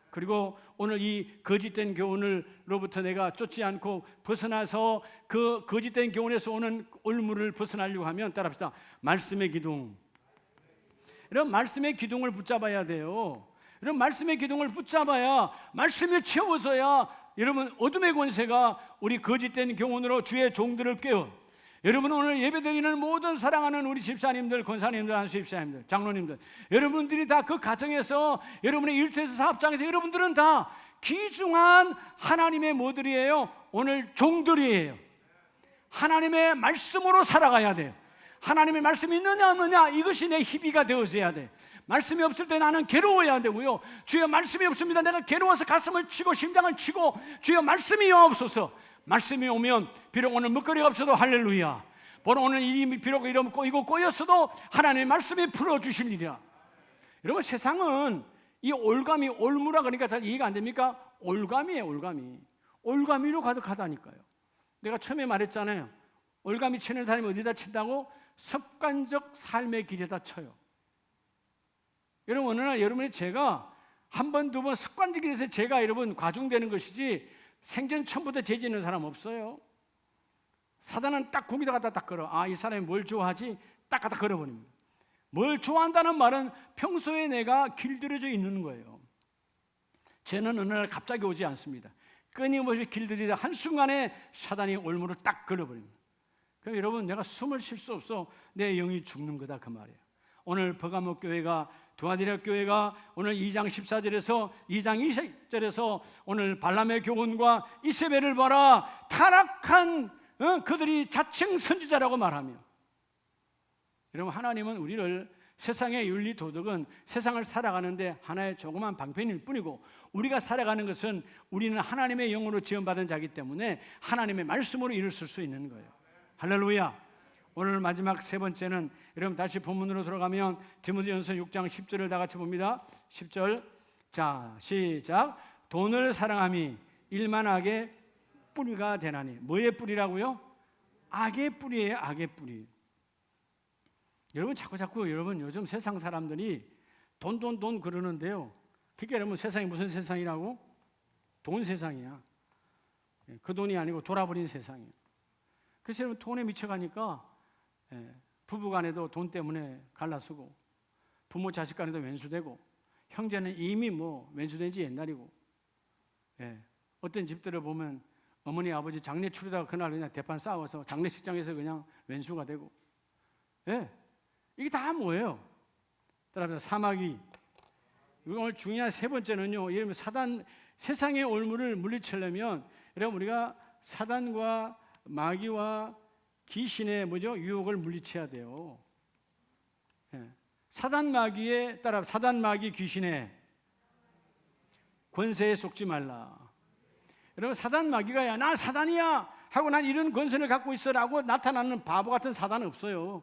Speaker 1: 그리고 오늘 이 거짓된 교훈으로부터 내가 쫓지 않고 벗어나서 그 거짓된 교훈에서 오는 올무를 벗어나려고 하면, 따라합시다, 말씀의 기둥. 이런 말씀의 기둥을 붙잡아야 돼요. 이런 말씀의 기둥을 붙잡아야, 말씀에 채워져야 여러분 어둠의 권세가 우리 거짓된 교훈으로 주의 종들을 깨워. 여러분 오늘 예배드리는 모든 사랑하는 우리 집사님들, 권사님들, 안수집사님들, 장로님들, 여러분들이 다 그 가정에서, 여러분의 일터에서, 사업장에서 여러분들은 다 귀중한 하나님의 뭐들이에요? 오늘 종들이에요. 하나님의 말씀으로 살아가야 돼요. 하나님의 말씀이 있느냐 없느냐, 이것이 내 희비가 되어서야 돼. 말씀이 없을 때 나는 괴로워야 되고요, 주여 말씀이 없습니다, 내가 괴로워서 가슴을 치고 심장을 치고 주여 말씀이 없어서, 말씀이 오면 비록 오늘 먹거리가 없어도 할렐루야, 오늘 일이 비록 이러면 꼬이고 꼬였어도 하나님의 말씀이 풀어주실 일이야. 여러분 세상은 이 올감이, 올무라 그러니까 잘 이해가 안 됩니까? 올감이에요. 올감이. 올가미로 가득하다니까요. 내가 처음에 말했잖아요. 올가미 치는 사람이 어디다 친다고? 습관적 삶의 길에다 쳐요. 여러분 어느 날 여러분의 죄가 한 번, 두 번 습관적이 돼서 죄가 여러분 과중되는 것이지, 생전 처음부터 죄 짓는 사람 없어요. 사단은 딱 거기다 갖다 딱 걸어. 아, 이 사람이 뭘 좋아하지? 딱 갖다 걸어버립니다. 뭘 좋아한다는 말은 평소에 내가 길들여져 있는 거예요. 죄는 어느 날 갑자기 오지 않습니다. 끊임없이 길들이다 한순간에 사단이 올무를 딱 걸어버립니다. 그럼 여러분 내가 숨을 쉴 수 없어. 내 영이 죽는 거다 그 말이에요. 오늘 버가모 교회가, 두아디라 교회가 오늘 2장 14절에서 2장 20절에서 오늘 발람의 교훈과 이세벨을 봐라, 타락한 그들이 자칭 선지자라고 말하며, 여러분 하나님은 우리를, 세상의 윤리 도덕은 세상을 살아가는데 하나의 조그만 방편일 뿐이고, 우리가 살아가는 것은 우리는 하나님의 영으로 지원받은 자이기 때문에 하나님의 말씀으로 일을 쓸 수 있는 거예요. 할렐루야. 오늘 마지막 세 번째는, 여러분 다시 본문으로 돌아가면 디모데전서 6장 10절을 다 같이 봅니다. 10절, 자 시작. 돈을 사랑함이 일만하게 뿌리가 되나니. 뭐의 뿌리라고요? 악의 뿌리예요. 악의 뿌리. 여러분 자꾸 여러분 요즘 세상 사람들이 돈 그러는데요, 그게 여러분 세상이 무슨 세상이라고? 돈 세상이야. 그 돈이 아니고 돌아버린 세상이에요. 그래서 여러분 돈에 미쳐가니까 부부간에도 돈 때문에 갈라서고, 부모 자식간에도 왼수되고, 형제는 이미 뭐 왼수된 지 옛날이고, 어떤 집들을 보면 어머니 아버지 장례 치르다가 그날 그냥 대판 싸워서 장례식장에서 그냥 왼수가 되고, 예, 이게 다 뭐예요? 따라서 사마귀. 오늘 중요한 세 번째는요, 여러분 사단, 세상의 올무를 물리치려면 여러분 우리가 사단과 마귀와 귀신의 뭐죠? 유혹을 물리쳐야 돼요. 예. 사단 마귀에 따라 사단 마귀 귀신의 권세에 속지 말라. 여러분 사단 마귀가 야, 나 사단이야 하고 난 이런 권세를 갖고 있어라고 나타나는 바보 같은 사단은 없어요.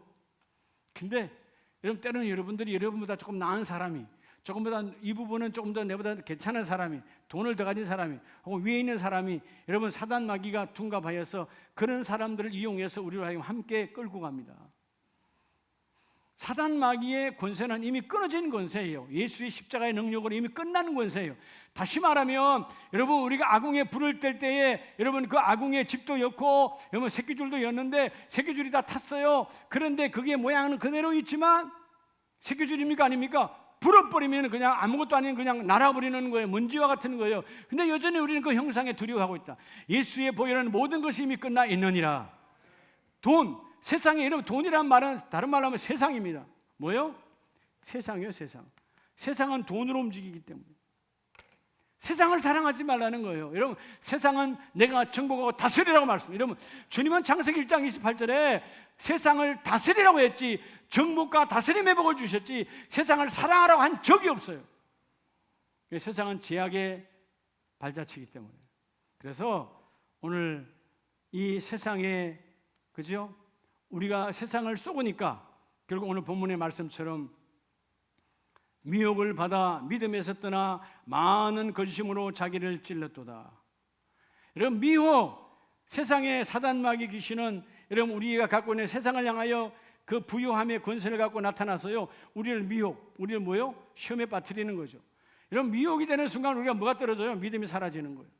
Speaker 1: 근데 여러분 때로는 여러분들이 여러분보다 조금 나은 사람이, 조금보다 이 부분은 조금 더 내보다 괜찮은 사람이, 돈을 더 가진 사람이, 혹은 위에 있는 사람이 여러분 사단 마귀가 둔갑하여서 그런 사람들을 이용해서 우리를 하여금 함께 끌고 갑니다. 사단 마귀의 권세는 이미 끊어진 권세예요. 예수의 십자가의 능력으로 이미 끝난 권세예요. 다시 말하면 여러분 우리가 아궁에 불을 뗄 때에 여러분 그 아궁에 집도 였고 여러분 새끼줄도 였는데 새끼줄이 다 탔어요. 그런데 그게 모양은 그대로 있지만 새끼줄입니까 아닙니까? 불어버리면 그냥 아무것도 아닌 그냥 날아버리는 거예요. 먼지와 같은 거예요. 근데 여전히 우리는 그 형상에 두려워하고 있다. 예수의 보혈은 모든 것이 이미 끝나 있느니라. 돈, 세상에 여러분 돈이란 말은 다른 말로 하면 세상입니다. 뭐요? 세상이요, 세상. 세상은 돈으로 움직이기 때문에 세상을 사랑하지 말라는 거예요. 여러분 세상은 내가 정복하고 다스리라고 말씀해요. 여러분 주님은 창세기 1장 28절에 세상을 다스리라고 했지 정복과 다스림의 복을 주셨지 세상을 사랑하라고 한 적이 없어요. 세상은 제약의 발자취이기 때문에. 그래서 오늘 이 세상에 그죠? 우리가 세상을 쏘으니까 결국 오늘 본문의 말씀처럼 미혹을 받아 믿음에서 떠나 많은 거짓임으로 자기를 찔렀도다. 여러분 미혹, 세상의 사단마귀 귀신은 여러분 우리가 갖고 있는 세상을 향하여 그 부요함의 권세를 갖고 나타나서요 우리를 미혹, 우리를 뭐요? 시험에 빠뜨리는 거죠. 여러분 미혹이 되는 순간 우리가 뭐가 떨어져요? 믿음이 사라지는 거예요.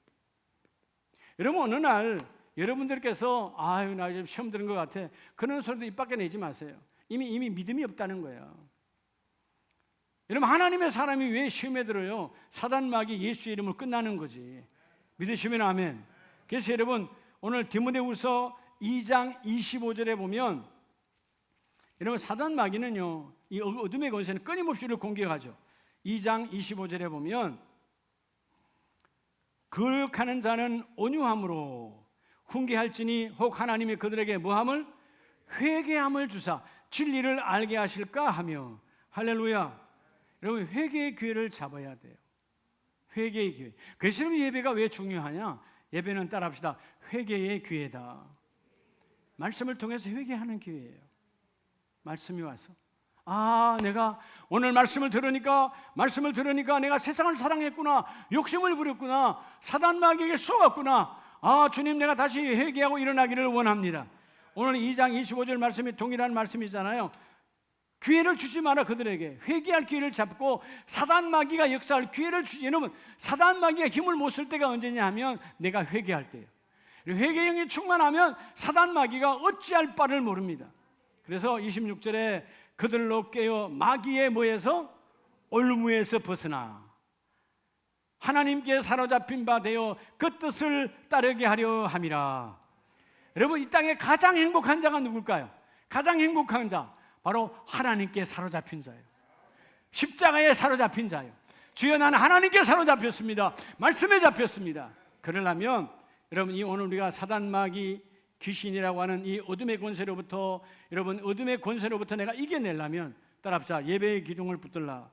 Speaker 1: 여러분 어느 날 여러분들께서 아유 나 지금 시험 들은 것 같아 그런 소리도 입 밖에 내지 마세요. 이미 믿음이 없다는 거예요. 여러분 하나님의 사람이 왜 시험에 들어요? 사단마귀 예수의 이름으로 끝나는 거지. 믿으시면 아멘. 그래서 여러분 오늘 디모데후서 2장 25절에 보면 여러분 사단마귀는요 이 어둠의 권세는 끊임없이 우리를 공격하죠. 2장 25절에 보면 거역하는 자는 온유함으로 훈계할지니 혹 하나님이 그들에게 뭐함을? 회개함을 주사 진리를 알게 하실까 하며. 할렐루야. 여러분 회개의 기회를 잡아야 돼요. 회개의 기회. 그래서 예배가 왜 중요하냐? 예배는 따라합시다. 회개의 기회다. 말씀을 통해서 회개하는 기회예요. 말씀이 와서 내가 오늘 말씀을 들으니까 내가 세상을 사랑했구나, 욕심을 부렸구나, 사단마귀에게 쏘았구나. 주님 내가 다시 회개하고 일어나기를 원합니다. 오늘 2장 25절 말씀이 동일한 말씀이잖아요. 기회를 주지 마라. 그들에게 회개할 기회를 잡고 사단마귀가 역사할 기회를 주지. 여러분 사단마귀가 힘을 못 쓸 때가 언제냐 하면 내가 회개할 때예요. 회개형이 충만하면 사단마귀가 어찌할 바를 모릅니다. 그래서 26절에 그들로 깨어 마귀의 뭐에서? 올무에서 벗어나 하나님께 사로잡힌 바 되어 그 뜻을 따르게 하려 함이라. 여러분 이 땅에 가장 행복한 자가 누굴까요? 가장 행복한 자 바로 하나님께 사로잡힌 자예요. 십자가에 사로잡힌 자예요. 주여 나는 하나님께 사로잡혔습니다. 말씀에 잡혔습니다. 그러려면 여러분 이 오늘 우리가 사단마귀 귀신이라고 하는 이 어둠의 권세로부터 여러분 어둠의 권세로부터 내가 이겨내려면 따라합시다. 예배의 기둥을 붙들라.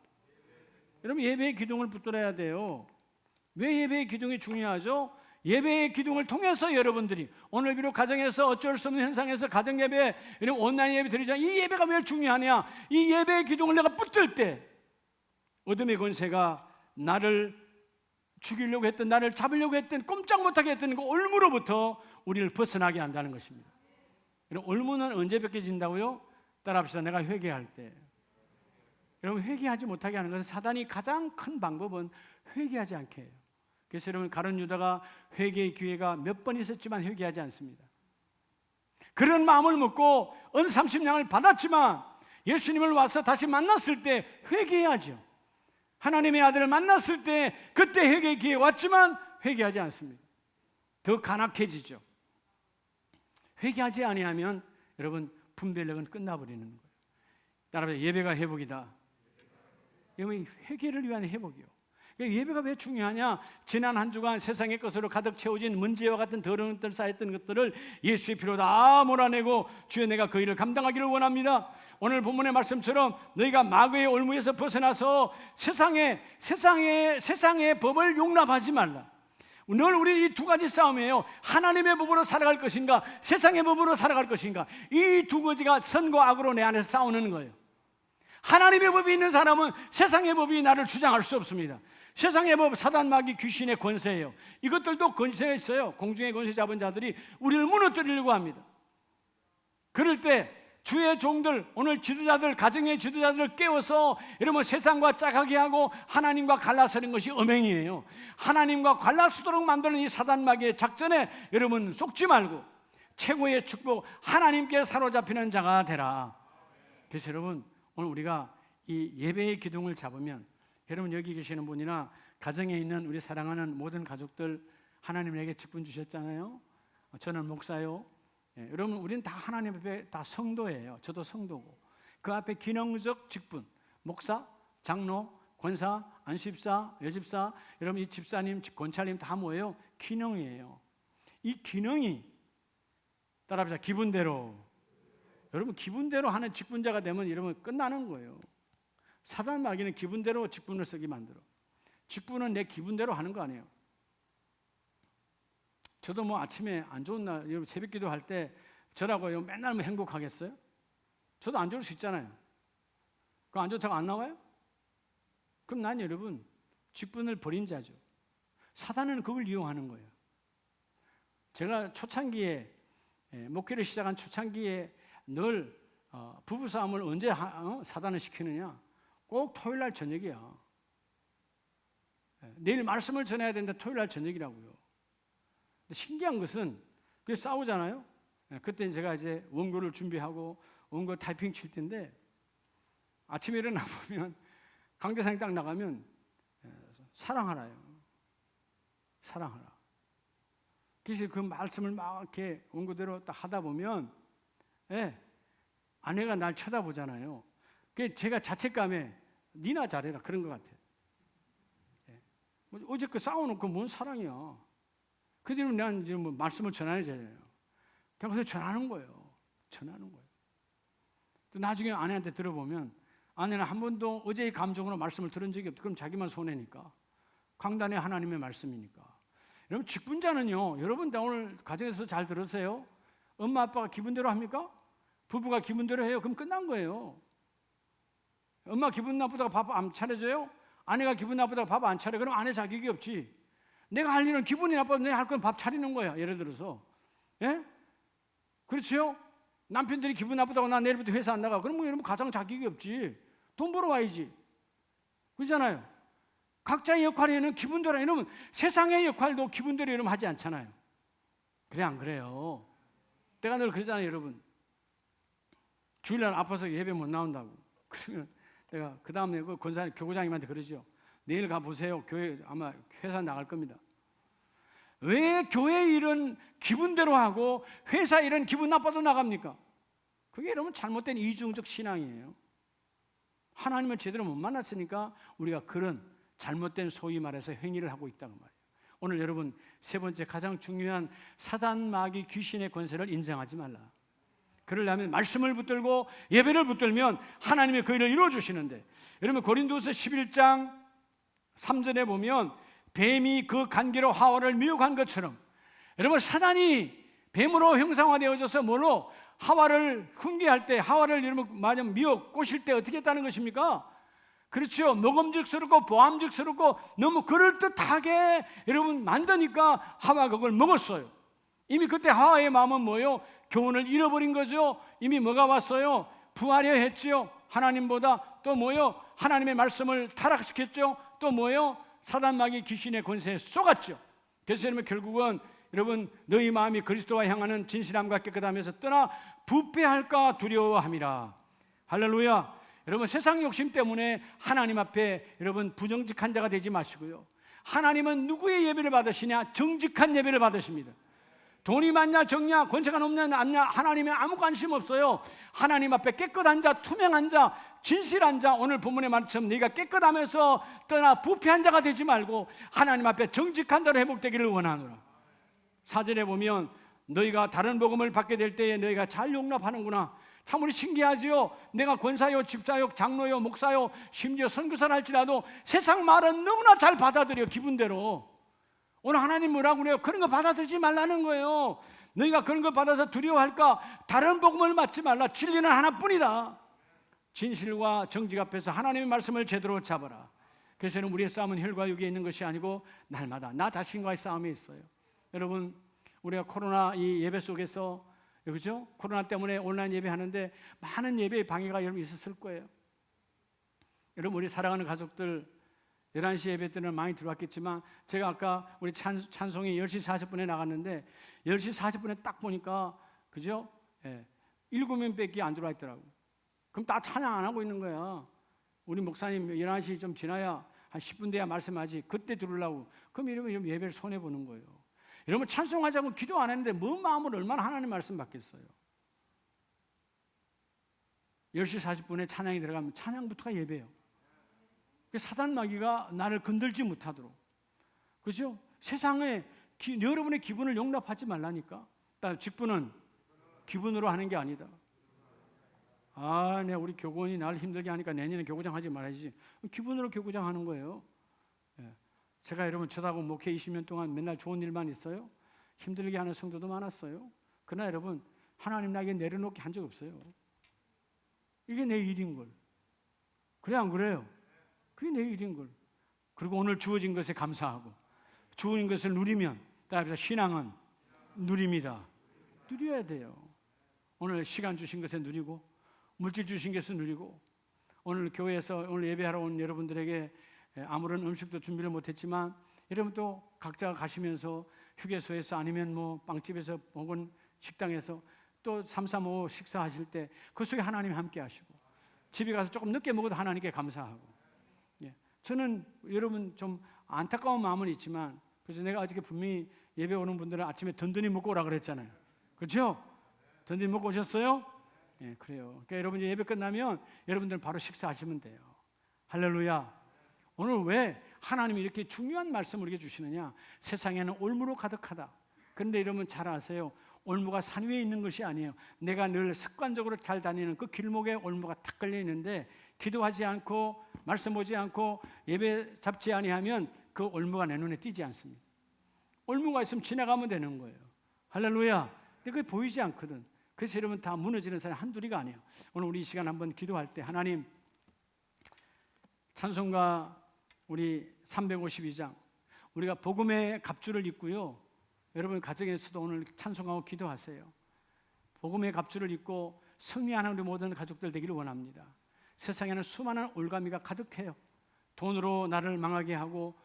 Speaker 1: 여러분 예배의 기둥을 붙들어야 돼요. 왜 예배의 기둥이 중요하죠? 예배의 기둥을 통해서 여러분들이 오늘 비록 가정에서 어쩔 수 없는 현상에서 가정 예배, 이런 온라인 예배 드리자. 이 예배가 왜 중요하냐? 이 예배의 기둥을 내가 붙들 때 어둠의 권세가 나를 죽이려고 했던, 나를 잡으려고 했던, 꼼짝 못하게 했던 그 올무로부터 우리를 벗어나게 한다는 것입니다. 올무는 언제 벗겨진다고요? 따라합시다. 내가 회개할 때. 여러분 회개하지 못하게 하는 것은 사단이 가장 큰 방법은 회개하지 않게 해요. 그래서 여러분 가룟 유다가 회개의 기회가 몇 번 있었지만 회개하지 않습니다. 그런 마음을 먹고 은 30냥을 받았지만 예수님을 와서 다시 만났을 때 회개해야죠. 하나님의 아들을 만났을 때 그때 회개의 기회 왔지만 회개하지 않습니다. 더 간악해지죠. 회개하지 아니하면 여러분 분별력은 끝나버리는 거예요. 따라서 예배가 회복이다. 여러분 회개를 위한 회복이요. 예배가 왜 중요하냐? 지난 한 주간 세상의 것으로 가득 채워진 문제와 같은 더러운 것들 쌓였던 것들을 예수의 피로 다 몰아내고 주여 내가 그 일을 감당하기를 원합니다. 오늘 본문의 말씀처럼 너희가 마귀의 올무에서 벗어나서 세상의 법을 용납하지 말라. 늘 우리 이 두 가지 싸움이에요. 하나님의 법으로 살아갈 것인가, 세상의 법으로 살아갈 것인가. 이 두 가지가 선과 악으로 내 안에서 싸우는 거예요. 하나님의 법이 있는 사람은 세상의 법이 나를 주장할 수 없습니다. 세상의 법, 사단, 마귀, 귀신의 권세예요. 이것들도 권세가 있어요. 공중의 권세 잡은 자들이 우리를 무너뜨리려고 합니다. 그럴 때 주의 종들, 오늘 지도자들, 가정의 지도자들을 깨워서 여러분 세상과 짝하게 하고 하나님과 갈라서는 것이 음행이에요. 하나님과 갈라서도록 만드는 이 사단, 마귀의 작전에 여러분 속지 말고 최고의 축복, 하나님께 사로잡히는 자가 되라. 그래서 여러분 오늘 우리가 이 예배의 기둥을 잡으면, 여러분 여기 계시는 분이나 가정에 있는 우리 사랑하는 모든 가족들 하나님에게 직분 주셨잖아요. 저는 목사요. 여러분 우리는 다 하나님 앞에 다 성도예요. 저도 성도고 그 앞에 기능적 직분, 목사, 장로, 권사, 안수집사, 여집사, 여러분 이 집사님, 권찰님 다 뭐예요? 기능이에요. 이 기능이 따라합시다. 기분대로. 여러분 기분대로 하는 직분자가 되면 여러분 끝나는 거예요. 사단 마귀는 기분대로 직분을 쓰게 만들어. 직분은 내 기분대로 하는 거 아니에요. 저도 뭐 아침에 안 좋은 날, 여러분 새벽 기도할 때 저라고 맨날 뭐 행복하겠어요? 저도 안 좋을 수 있잖아요. 그거 안 좋다고 안 나와요? 그럼 난 여러분 직분을 버린 자죠. 사단은 그걸 이용하는 거예요. 제가 초창기에 목회를 시작한 초창기에 늘 부부싸움을 언제 사단을 시키느냐? 꼭 토요일날 저녁이야. 내일 말씀을 전해야 되는데 토요일날 저녁이라고요. 근데 신기한 것은 그 싸우잖아요. 그때 제가 이제 원고를 준비하고 원고 타이핑 칠 텐데 아침에 일어나 보면 강대상이 딱 나가면 사랑하라요. 사랑하라. 그래서 그 말씀을 막 이렇게 원고대로 딱 하다 보면 아내가 날 쳐다보잖아요. 그 제가 자책감에 니나 잘해라 그런 것 같아요. 어제 그 싸워놓고 뭔 사랑이야. 그 뒤로 난 이제 뭐 말씀을 전하는 자예요. 그냥 그래서 전하는 거예요. 전하는 거예요. 또 나중에 아내한테 들어보면 아내는 한 번도 어제의 감정으로 말씀을 들은 적이 없다. 그럼 자기만 손해니까. 강단의 하나님의 말씀이니까. 여러분 직분자는요. 여러분 오늘 가정에서 잘 들으세요. 엄마 아빠가 기분대로 합니까? 부부가 기분대로 해요. 그럼 끝난 거예요. 엄마 기분 나쁘다고 밥 안 차려줘요? 아내가 기분 나쁘다고 밥 안 차려? 그럼 아내 자격이 없지. 내가 할 일은 기분이 나빠도 내가 할 건 밥 차리는 거야. 예를 들어서. 예? 그렇죠? 남편들이 기분 나쁘다고 나 내일부터 회사 안 나가. 그럼 뭐 여러분 가장 자격이 없지. 돈 벌어 와야지. 그렇잖아요. 각자의 역할에는 기분대로, 이러면 세상의 역할도 기분대로 이러면 하지 않잖아요. 그래 안 그래요? 내가 늘 그러잖아요, 여러분. 주일날 아파서 예배 못 나온다고. 그러면 내가 그 다음에 그 권사님, 교구장님한테 그러죠. 내일 가보세요. 교회 아마 회사 나갈 겁니다. 왜 교회 일은 기분대로 하고 회사 일은 기분 나빠도 나갑니까? 그게 여러분 잘못된 이중적 신앙이에요. 하나님을 제대로 못 만났으니까 우리가 그런 잘못된 소위 말해서 행위를 하고 있다는 말이에요. 오늘 여러분 세 번째 가장 중요한 사단 마귀 귀신의 권세를 인정하지 말라. 그러려면 말씀을 붙들고 예배를 붙들면 하나님의 그 일을 이루어주시는데, 여러분 고린도서 11장 3절에 보면 뱀이 그 간계로 하와를 미혹한 것처럼, 여러분 사단이 뱀으로 형상화되어져서 뭘로 하와를 훈계할 때, 하와를 여러분 마냥 미혹 꼬실 때 어떻게 했다는 것입니까? 그렇죠. 먹음직스럽고 보암직스럽고 너무 그럴듯하게 여러분 만드니까 하와가 그걸 먹었어요. 이미 그때 하와의 마음은 뭐예요? 교훈을 잃어버린 거죠. 이미 뭐가 왔어요? 부하려 했죠. 하나님보다. 또 뭐예요? 하나님의 말씀을 타락시켰죠. 또 뭐예요? 사단 마귀 귀신의 권세에 쏘갔죠. 그래서 여러분 결국은 여러분 너희 마음이 그리스도와 향하는 진실함과 깨끗함에서 떠나 부패할까 두려워함이라. 할렐루야. 여러분 세상 욕심 때문에 하나님 앞에 여러분 부정직한 자가 되지 마시고요. 하나님은 누구의 예배를 받으시냐? 정직한 예배를 받으십니다. 돈이 많냐 적냐 권세가 높냐 낮냐 하나님에 아무 관심 없어요. 하나님 앞에 깨끗한 자, 투명한 자, 진실한 자, 오늘 본문의 말처럼 네가 깨끗하면서 떠나 부패한 자가 되지 말고 하나님 앞에 정직한 자로 회복되기를 원하노라. 4절에 보면 너희가 다른 복음을 받게 될 때에 너희가 잘 용납하는구나. 참으로 신기하지요. 내가 권사요, 집사요, 장로요, 목사요, 심지어 선교사를 할지라도 세상 말은 너무나 잘 받아들여. 기분대로. 오늘 하나님 뭐라고 그래요? 그런 거 받아들이지 말라는 거예요. 너희가 그런 거 받아서 두려워할까? 다른 복음을 받지 말라. 진리는 하나뿐이다. 진실과 정직 앞에서 하나님의 말씀을 제대로 잡아라. 그래서 우리의 싸움은 혈과 육에 있는 것이 아니고 날마다 나 자신과의 싸움이 있어요. 여러분, 우리가 코로나 이 예배 속에서, 그죠? 코로나 때문에 온라인 예배하는데 많은 예배의 방해가 여러분 있었을 거예요. 여러분, 우리 사랑하는 가족들 11시 예배 때는 많이 들어왔겠지만 제가 아까 우리 찬송이 10시 40분에 나갔는데 10시 40분에 딱 보니까, 그죠? 7명밖에 안 들어와 있더라고요. 그럼 다 찬양 안 하고 있는 거야. 우리 목사님 11시 좀 지나야 한 10분 돼야 말씀하지. 그때 들으려고. 그럼 이러면 예배를 손해보는 거예요. 이러면 찬송하자고 기도 안 했는데 뭔 마음으로 얼마나 하나님 말씀 받겠어요. 10시 40분에 찬양이 들어가면 찬양부터가 예배예요. 사단 마귀가 나를 건들지 못하도록, 그죠? 세상에 여러분의 기분을 용납하지 말라니까. 직분은 기분으로 하는 게 아니다. 네, 우리 교구원이 나를 힘들게 하니까 내년에 교구장 하지 말아야지. 기분으로 교구장 하는 거예요. 제가 여러분 저하고 목회 20년 동안 맨날 좋은 일만 있어요. 힘들게 하는 성도도 많았어요. 그러나 여러분, 하나님 나에게 내려놓게 한 적 없어요. 이게 내 일인 걸. 그래 안 그래요? 그게 내 일인 걸. 그리고 오늘 주어진 것에 감사하고 주어진 것을 누리면, 따라서 신앙은 누립니다. 누려야 돼요. 오늘 시간 주신 것에 누리고, 물질 주신 것에 누리고, 오늘 교회에서 오늘 예배하러 온 여러분들에게 아무런 음식도 준비를 못했지만 여러분 또 각자 가시면서 휴게소에서 아니면 뭐 빵집에서 혹은 식당에서 또 3, 4, 5 식사하실 때 그 속에 하나님 함께 하시고, 집에 가서 조금 늦게 먹어도 하나님께 감사하고. 저는 여러분 좀 안타까운 마음은 있지만, 그래서 내가 어저께 분명히 예배 오는 분들은 아침에 든든히 먹고 오라 그랬잖아요. 그렇죠? 든든히 먹고 오셨어요? 그래요. 그러니까 여러분 이제 예배 끝나면 여러분들은 바로 식사하시면 돼요. 할렐루야. 오늘 왜 하나님이 이렇게 중요한 말씀을 우리에게 주시느냐? 세상에는 올무로 가득하다. 그런데 여러분 잘 아세요. 올무가 산 위에 있는 것이 아니에요. 내가 늘 습관적으로 잘 다니는 그 길목에 올무가 탁 걸려 있는데, 기도하지 않고 말씀 보지 않고 예배 잡지 아니하면 그 올무가 내 눈에 띄지 않습니다. 올무가 있으면 지나가면 되는 거예요. 할렐루야. 근데 그게 보이지 않거든. 그래서 여러분 다 무너지는 사람이 한둘이가 아니에요. 오늘 우리 이 시간 한번 기도할 때 하나님, 찬송가 우리 352장 우리가 복음의 갑주를 입고요. 여러분 가정에서도 오늘 찬송하고 기도하세요. 복음의 갑주를 입고 승리하는 우리 모든 가족들 되기를 원합니다. 세상에는 수많은 올가미가 가득해요. 돈으로 나를 망하게 하고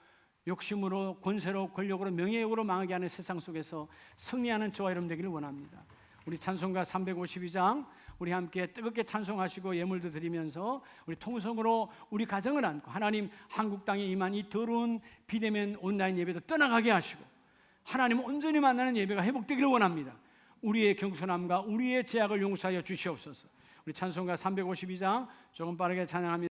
Speaker 1: 욕심으로, 권세로, 권력으로, 명예욕으로 망하게 하는 세상 속에서 승리하는 저와 여러분 되기를 원합니다. 우리 찬송가 352장 우리 함께 뜨겁게 찬송하시고 예물도 드리면서 우리 통성으로 우리 가정을 안고 하나님 한국 땅에 임한 이 더러운 비대면 온라인 예배도 떠나가게 하시고 하나님 온전히 만나는 예배가 회복되기를 원합니다. 우리의 경솔함과 우리의 죄악을 용서하여 주시옵소서. 우리 찬송가 352장 조금 빠르게 찬양합니다.